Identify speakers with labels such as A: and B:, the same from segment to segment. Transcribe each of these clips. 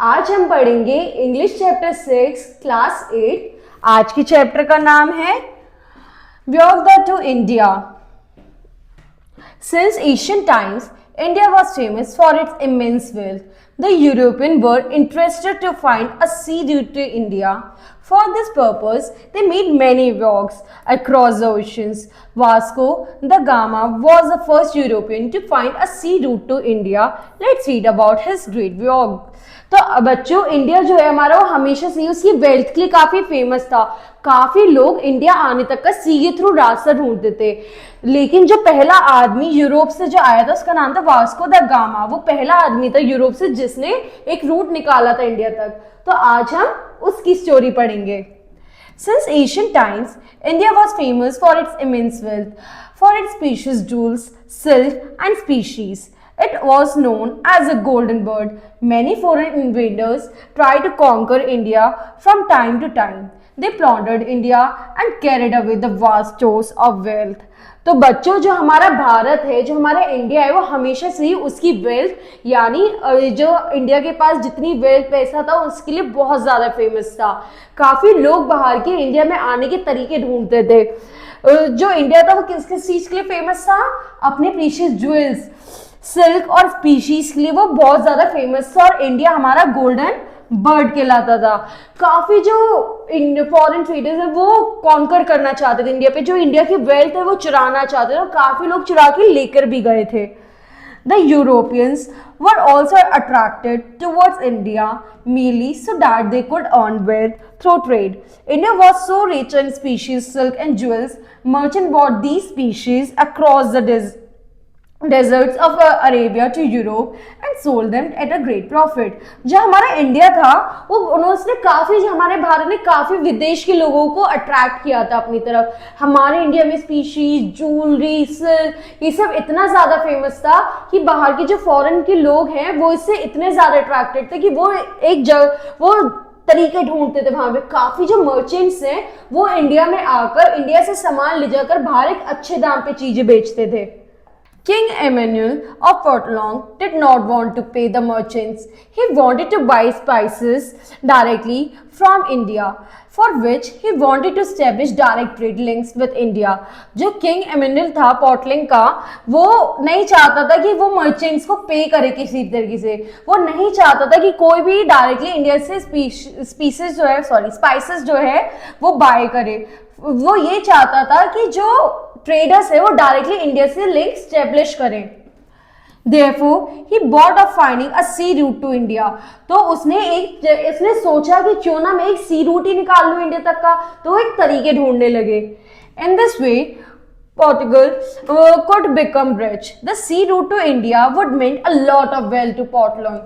A: आज हम पढ़ेंगे इंग्लिश चैप्टर 6 क्लास 8। आज की चैप्टर का नाम है व्योगदा to India. Since ancient times, India was famous for its immense wealth. The Europeans were interested to find a sea route to India. For this purpose, they made many voyages across the oceans. Vasco da Gama was the first European to find a sea route to India. Let's read about his great voyage. तो बच्चों, India जो है हमारा वो हमेशा से उसकी wealth के लिए काफी फेमस था। काफी लोग इंडिया आने तक का सी के थ्रू रास्ता ढूंढते थे, लेकिन जो पहला आदमी यूरोप से जो आया था उसका नाम था वास्को द गामा। वो पहला आदमी था यूरोप से जिसने एक रूट निकाला था इंडिया तक। तो आज हम उसकी स्टोरी पढ़ेंगे। Since ancient times, India was famous for its immense wealth, for its precious jewels, silk, and species. It was known as a golden bird. Many foreign invaders tried to conquer India from time to time. They plundered India and carried away the vast stores of wealth. तो बच्चों, जो हमारा भारत है, जो हमारा India है, वो हमेशा से ही उसकी वेल्थ यानी जो इंडिया के पास जितनी वेल्थ पैसा था उसके लिए बहुत ज़्यादा फेमस था। काफ़ी लोग बाहर के इंडिया में आने के तरीके ढूंढते थे। जो इंडिया था वो किस किस चीज़ के लिए फेमस था? अपने प्रीशियस ज्वेल्स, सिल्क और स्पीशीज के लिए वो बहुत ज़्यादा फेमस था। और इंडिया हमारा गोल्डन बर्ड कहलाता था। काफी जो फॉरेन ट्रेडर्स है वो कॉन्कर करना चाहते थे इंडिया पे, जो इंडिया की वेल्थ है वो चुराना चाहते थे और काफी लोग चुरा के लेकर भी गए थे। The Europeans were also attracted towards India merely so that they could earn wealth through trade. India was so rich in species, silk and jewels. Merchants bought these species across the deserts of Arabia to Europe and sold them at a great profit. जो हमारा India था वो उन्होंने काफ़ी, हमारे भारत ने काफ़ी विदेश के लोगों को अट्रैक्ट किया था अपनी तरफ। हमारे इंडिया में स्पीशीज, ज्वेलरी, सिल्क ये सब इतना ज़्यादा फेमस था कि बाहर के जो फॉरेन के लोग हैं वो इससे इतने ज़्यादा अट्रैक्टेड थे कि वो एक जगह वो तरीके ढूंढते थे। वहां पे काफी जो मर्चेंट्स हैं वो इंडिया में आकर इंडिया से सामान ले जाकर बाहर एक अच्छे दाम पे चीजें बेचते थे। King Emmanuel of Portland did not want to pay the merchants. He wanted to buy spices directly from India, for which he wanted to establish direct trade links with India. जो King Emmanuel था Portland का, वो नहीं चाहता था कि वो merchants को पे करे किसी तरीके से। वो नहीं चाहता था कि कोई भी डायरेक्टली इंडिया से स्पाइसेस जो है वो बाय करे। वो ये चाहता था कि जो ट्रेडर्स है वो डायरेक्टली इंडिया से लिंक स्टैब्लिश करें। Therefore, he bought of finding a sea route to India. तो उसने सोचा कि क्यों ना मैं एक सी रूट ही निकाल लूं इंडिया तक का। तो एक तरीके ढूंढने लगे। In this way, Portugal could become rich. The sea route to India would mean a lot of wealth to Portland.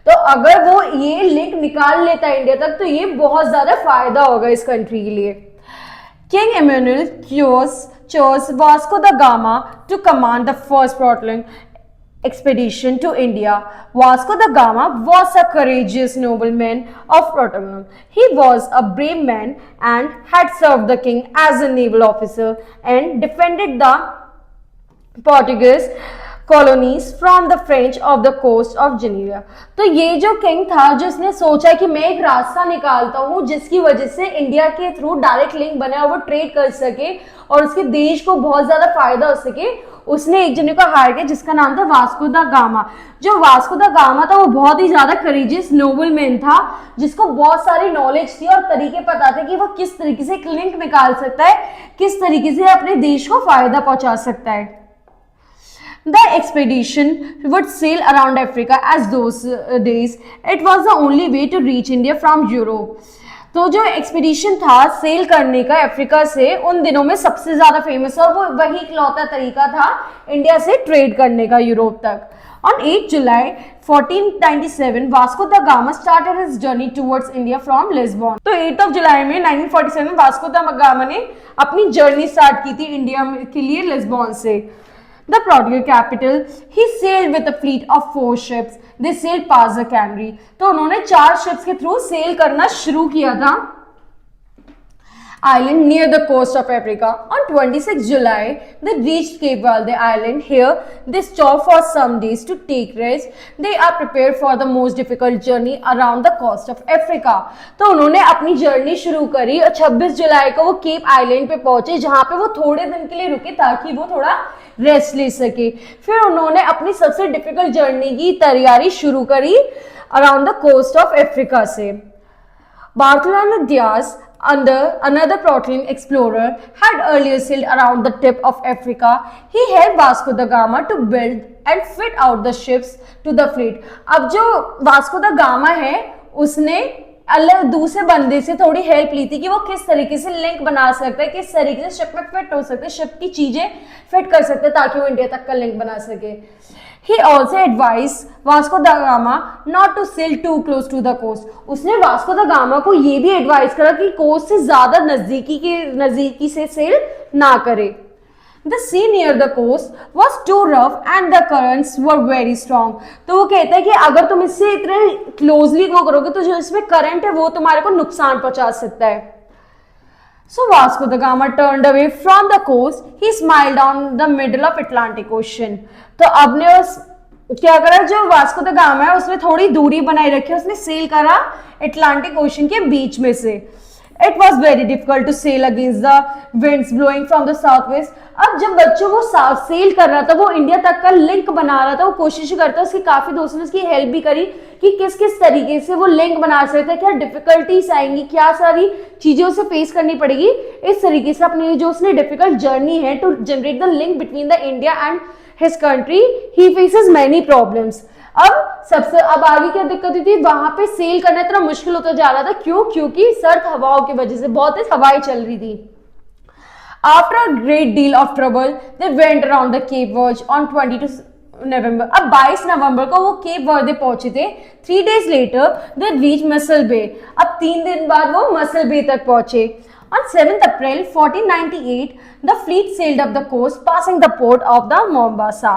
A: तो अगर वो ये लिंक निकाल लेता इंडिया तक तो ये बहुत ज्यादा फायदा होगा इस कंट्री के लिए। King Emmanuel chose Vasco da Gama to command the first Portland expedition to India. Vasco da Gama was a courageous nobleman of Portland. He was a brave man and had served the king as a naval officer and defended the Portuguese colonies from the French of the coast of Geneva. तो ये जो king था जिसने सोचा कि मैं एक रास्ता निकालता हूँ जिसकी वजह से इंडिया के थ्रू डायरेक्ट लिंक बने और वो ट्रेड कर सके और उसके देश को बहुत ज्यादा फायदा हो सके, उसने एक जने को हायर किया जिसका नाम था वास्को दा गामा। जो वास्को दा गामा था वो बहुत ही ज्यादा करेजियस नोबलमैन था जिसको बहुत सारी नॉलेज थी और तरीके पता थे कि वो किस तरीके से एक लिंक निकाल सकता है, किस तरीके से अपने देश को फायदा पहुंचा सकता है। The expedition would sail around Africa as those days it was the only way to reach India from Europe. तो जो एक्सपीडिशन था सेल करने का अफ्रीका से उन दिनों में सबसे ज्यादा फेमस और वो वही इकलौता तरीका था इंडिया से ट्रेड करने का यूरोप तक। On 8 July 1497, Vasco da Gama started his journey towards India from Lisbon. तो 8 जुलाई में 1947 वास्को दा गामा ने अपनी जर्नी स्टार्ट की थी इंडिया के लिए लिस्बॉन से। The Portugal capital, he sailed with a fleet of 4 ships. They sailed past the Canary. तो उन्होंने 4 शिप्स के थ्रू सेल करना शुरू किया था island near the coast of Africa. On 26 July, they reached Cape Verde Island. Here, they stopped for some days to take rest. They are prepared for the most difficult journey around the coast of Africa. तो उन्होंने अपनी journey शुरू करी और 26 जुलाई को वो cap island पे पहुंचे, जहां पे वो थोड़े दिन के लिए रुके ताकि वो थोड़ा रेस्ट ले सके. फिर उन्होंने अपनी सबसे डिफिकल्ट जर्नी की तैयारी शुरू करी around the coast of Africa से. Bartolomé Diaz, another Portuguese explorer, had earlier sailed around the tip of Africa. He helped Vasco da Gama to build and fit out the ships to the fleet. अब जो Vasco da gamma है उसने अलग दूसरे बंदे से थोड़ी help ली थी कि वो किस तरीके से लिंक बना सकता है, किस तरीके से शिप में फिट हो सकते हैं, शिप की चीजें फिट कर सकते हैं ताकि वो इंडिया तक का लिंक बना सके. He also advised Vasco da Gama not to sail too close to the coast. उसने वास्को दा गामा को ये भी एडवाइस करा कि कोस्ट से ज्यादा नजदीकी से सेल ना करे. The sea near the coast was too rough and the currents were very strong. तो वो कहता है कि अगर तुम इससे इतने क्लोजली वो करोगे तो जो इसमें करंट है वो तुम्हारे को नुकसान पहुंचा सकता है. So Vasco da Gama turned away from the coast. He smiled down the middle of Atlantic Ocean. तो अब ने उस क्या करा, जो वास्को दा गामा है उसमें थोड़ी दूरी बनाई रखी, उसने सेल करा अटलांटिक ओशन के बीच में से. It was very difficult to sail against the winds blowing from the southwest. अब जब बच्चों वो सेल कर रहा था, वो इंडिया तक का लिंक बना रहा था, वो कोशिश करता, उसके काफी दोस्तों ने उसकी हेल्प भी करी कि किस किस तरीके से वो लिंक बना सकते हैं, क्या डिफिकल्टीज आएंगी, क्या सारी चीजें उसे फेस करनी पड़ेगी. इस तरीके से अपनी जो उसने डिफिकल्ट जर्नी है to generate the link between the India and his country, he faces many problems. अब आगे क्या दिक्कत हुई थी, वहां पे सेल करना इतना मुश्किल होता जा रहा था. क्यों? क्योंकि सर्द हवाओं की वजह से बहुत तेज हवाएं चल रही थी. After a great deal of trouble, they went around the Cape Verde on 22 November. अब 22 नवंबर को वो केप वर्दे पहुंचे थे. 3 days later, they reached Mossel Bay. अब 3 दिन बाद वो मसल बे तक पहुंचे. On 7th April 1498, the fleet sailed up the coast, passing the port of the Mombasa.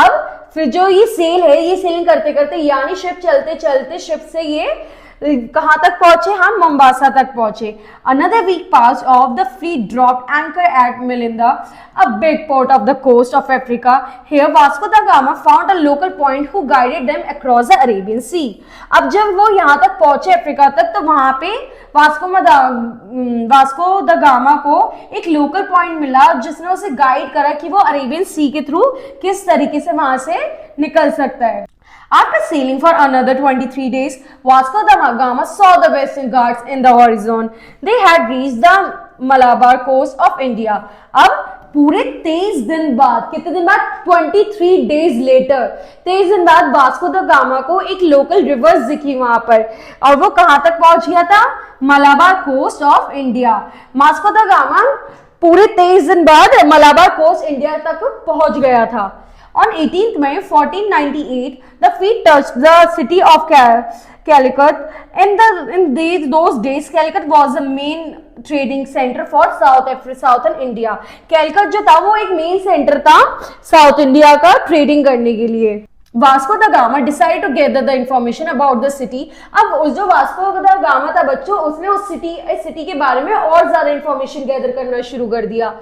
A: अब फिर जो ये सेल है, ये सेलिंग करते करते यानी शिप चलते चलते शिप से ये कहां तक पहुंचे, हम मोम्बासा तक पहुंचे. Another week passed off. The fleet dropped anchor at Melinda, a big port of the coast of Africa. Here Vasco da Gama found a local point who guided them across the Arabian Sea. अब जब वो यहाँ तक पहुंचे Africa तक, तो वहां पे वास्को दा गामा को एक लोकल पॉइंट मिला जिसने उसे गाइड करा कि वो अरेबियन सी के थ्रू किस तरीके से वहां से निकल सकता है. After sailing for another 23 days, Vasco da Gama saw the Western Ghats in the horizon. They had reached the Malabar coast of India. अब पूरे 23 दिन बाद, कितने दिन बाद, 23 days later, 23 दिन बाद वास्को दा गामा को एक लोकल रिवर्स दिखी वहां पर, और वो कहां तक पहुंच गया था, Malabar coast of India. Vasco da Gama पूरे 23 दिन बाद मलाबार कोस्ट इंडिया तक पहुंच गया था. On 18th May 1498, the fleet touched the city of Calicut. In those days, Calicut was the main trading center for southern India. Calicut जो था वो एक मेन सेंटर था साउथ इंडिया का ट्रेडिंग करने के लिए. Vasco da Gama decide to gather the information about the city. अब उस जो वास्को दा गामा था बच्चों, उसने उस सिटी के बारे में और ज्यादा इंफॉर्मेशन गैदर करना शुरू कर दिया.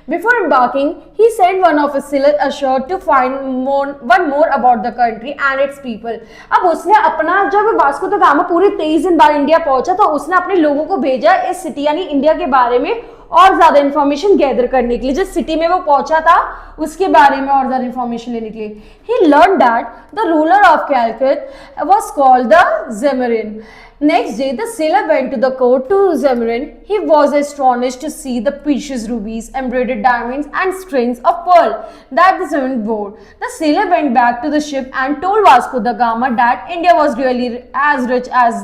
A: Before embarking, he sent one of his sailors ashore to find one more about the country and its people. अब उसने अपना, जब वास्को दा गामा पूरे 23 दिन बाद इंडिया पहुंचा, तो उसने अपने लोगों को भेजा इस सिटी यानी इंडिया के बारे में और ज्यादा इंफॉर्मेशन गैदर करने के लिए. जिस सिटी में वो पहुंचा था उसके बारे में और ज्यादा इंफॉर्मेशन लेने के लिए. He learned that the ruler of Calicut was called the Zemarin. Next day, the sailor went to the court to Zemarin. He was astonished to see the precious rubies, embroidered diamonds, and strings of pearl that the Zemarin wore. The sailor went back to the ship and told Vasco da Gama that India was really as rich as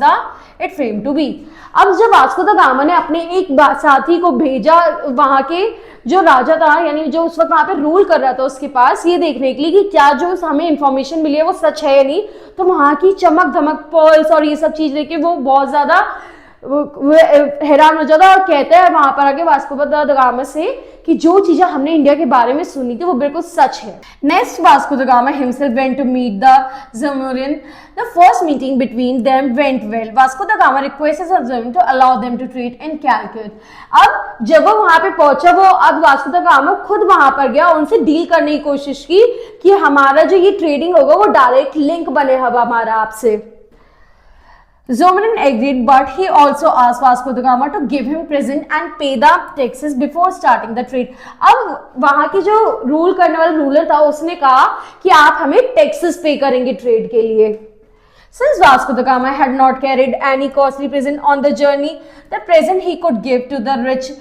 A: it claimed to be. अब जब Vasco da gamma ने अपने एक साथी को भेजा वहां के जो राजा था, यानी जो उस वक्त वहां पे रूल कर रहा था, उसके पास ये देखने के लिए कि क्या जो हमें इंफॉर्मेशन मिली है वो सच है या नहीं, तो वहां की चमक धमक, पर्ल्स और ये सब चीज लेके वो बहुत ज्यादा हैरान हो जाता और कहता है वहां पर आके वास्को दा गामा से कि जो चीजें हमने इंडिया के बारे में सुनी थी वो बिल्कुल सच है। Next Vasco da Gama himself went to meet the Zamorin. The first meeting between them went well. Vasco da Gama requested Zamorin to allow them to trade in Calicut. अब जब वो वहां पे पहुंचा, वो अब वास्को द गामा खुद वहां पर गया, उनसे डील करने की कोशिश की कि हमारा जो ये ट्रेडिंग होगा वो डायरेक्ट लिंक बने हमारा आपसे। Zomarin agreed, but he also asked Vasco da Gama to give him present and pay the taxes before starting the trade. अब वहां की जो रूल करने वाला रूलर था उसने कहा कि आप हमें टैक्सेस पे करेंगे ट्रेड के लिए। Since Vasco da Gama had not carried any costly present on the journey, the present he could give to the rich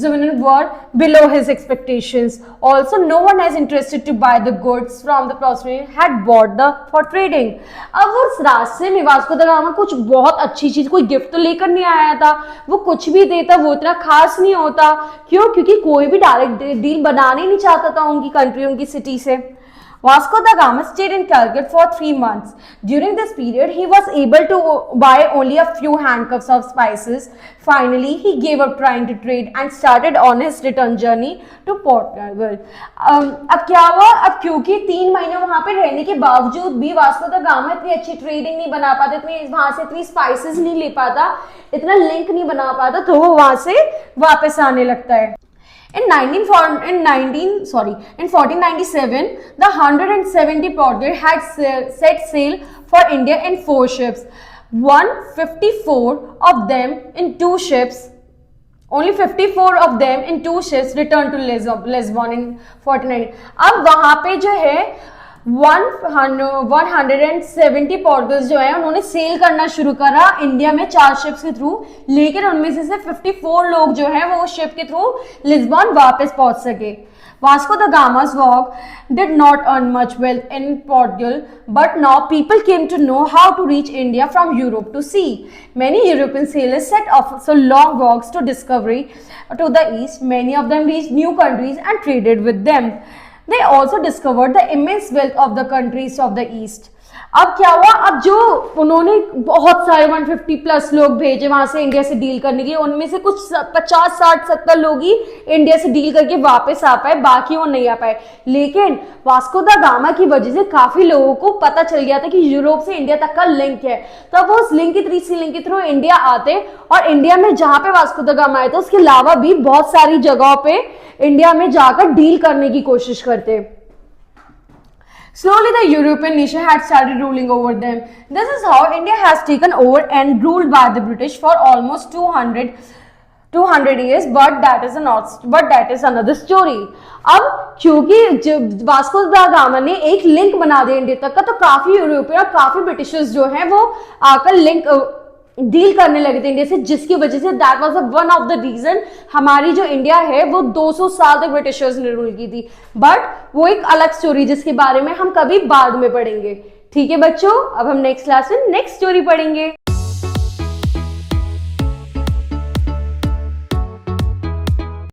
A: Zomarin were below his expectations. Also, no one as interested to buy the goods from the prostitute had bought the for trading. अब उस रास्ते में Vasco da gamma कुछ बहुत अच्छी चीज, कोई gift तो लेकर नहीं आया था, वो कुछ भी देता वो इतना खास नहीं होता। क्यों? क्योंकि कोई भी डायरेक्ट डील बनाने नहीं चाहता था उनकी कंट्री, उनकी सिटी से। Vasco da Gama stayed in Calcutta for 3 months. During this period, he was able to buy only a few handcuffs of spices. Finally, he gave up trying to trade and started on his return journey to Portugal. अब क्या हुआ? अब क्योंकि 3 महीने वहां पे रहने के बावजूद भी वास्को दा गामा इतनी अच्छी ट्रेडिंग नहीं बना पाता, इतनी वहां से इतनी स्पाइसेस नहीं ले पाता, इतना लिंक नहीं बना पाता, तो वो वहां से वापस आने लगता है। In 1497, the 170 Portuguese had set sail for India in 4 ships. 154 of them in 2 ships. Only 54 of them in 2 ships returned to Lisbon in 1490. अब वहां पे जो है 170 पोर्टुगल्स जो है उन्होंने सेल करना शुरू करा इंडिया में 4 शिप्स के थ्रू, लेकिन उनमें से 54 लोग जो है वो शिप के थ्रू लिस्बन वापस पहुंच सके। Vasco da Gama's work did not earn much wealth in Portugal, but now people came to know how to reach India from Europe to sea. Many European sailors set off so long walks to discovery to the east. Many of them reached new countries and traded with them. They also discovered the immense wealth of the countries of the east. अब क्या हुआ? अब जो उन्होंने बहुत सारे 150 plus लोग भेजे वहां से इंडिया से डील करने के लिए, उनमें से कुछ 50, 60, 70 लोग ही इंडिया से डील करके वापस आ पाए, बाकी वो नहीं आ पाए। लेकिन वास्को दा गामा की वजह से काफी लोगों को पता चल गया था कि यूरोप से इंडिया तक का लिंक है, तब वो उस लिंक के थ्रू इंडिया आते, और इंडिया में जहां पे वास्को दा गामा आए थे उसके अलावा भी बहुत सारी जगहों पे इंडिया में जाकर डील करने की कोशिश करते। Slowly, the European nation had started ruling over them. This is how India has taken over and ruled by the British for almost 200 years. But that is another story. अब क्योंकि Vasco da gamma ने एक link बना दिया India तक का, तो काफी यूरोपियन और काफी ब्रिटिशर्स जो हैं वो आकर लिंक डील करने लगे थे इंडिया से, जिसकी वजह से that was one of the reason हमारी जो इंडिया है वो 200 साल तक ब्रिटिशर्स ने रूल की थी। बट वो एक अलग स्टोरी जिसके बारे में हम कभी बाद में पढ़ेंगे। ठीक है बच्चों, अब हम नेक्स्ट क्लास में नेक्स्ट स्टोरी पढ़ेंगे।